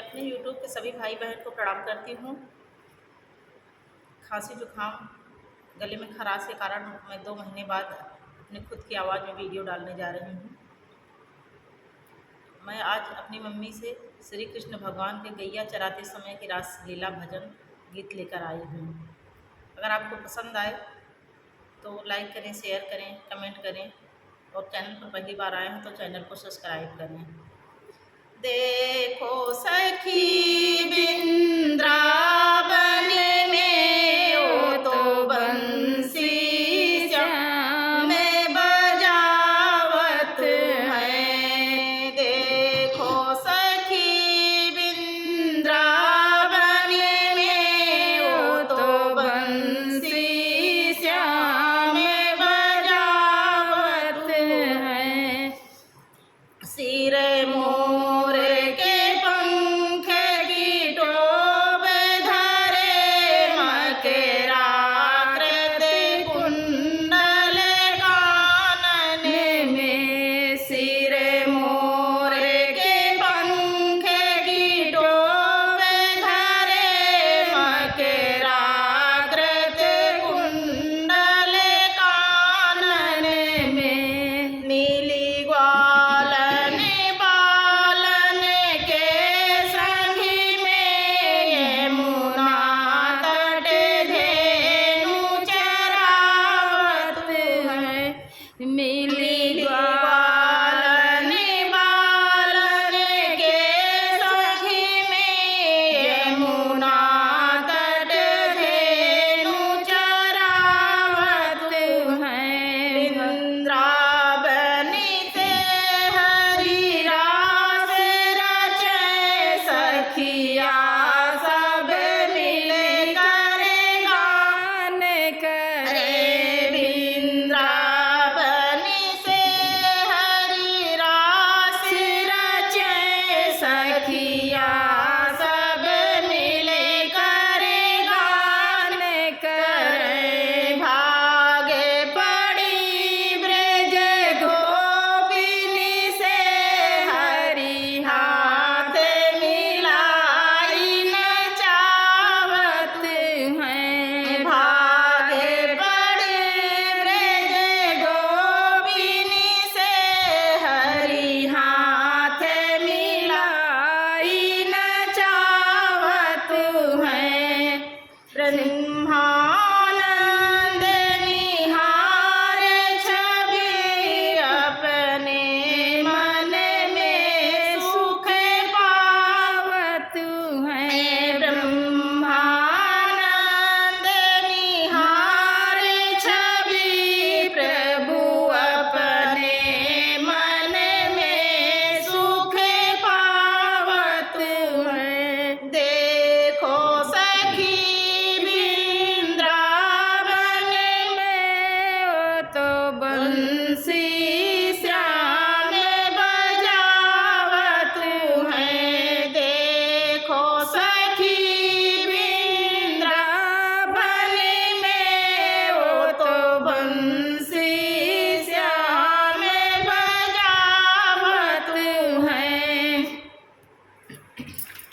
अपने यूट्यूब के सभी भाई बहन को प्रणाम करती हूँ। खांसी जुकाम गले में खराश के कारण मैं 2 महीने बाद अपनी खुद की आवाज़ में वीडियो डालने जा रही हूँ। मैं आज अपनी मम्मी से श्री कृष्ण भगवान के गैया चराते समय की रास लीला भजन गीत लेकर आई हूँ। अगर आपको पसंद आए तो लाइक करें, शेयर करें, कमेंट करें और चैनल पर पहली बार आए हैं तो चैनल को सब्सक्राइब करें। देखो सखी वृंदावन में वो तो बंसी श्याम बजावत है। देखो सखी वृंदावन में वो तो बंसी श्याम बजावत है। सिर मोर के पंख की टोप धरे मकराकृत कुंडल कानन में। सिर मोर के पंख की टोप धरे मकराकृत कुंडल कानन में। नीली ग्वालन बालन के संगी में यमुना तट धेनु चरावत है। नीली ग्वालन बालन के संगी में यमुना तट धेनु चरावत है। वृंदावनी से हरि रास रचे सखिया सब मिल कर गान करे। वृंदावनी से हरि रास रचे सखिया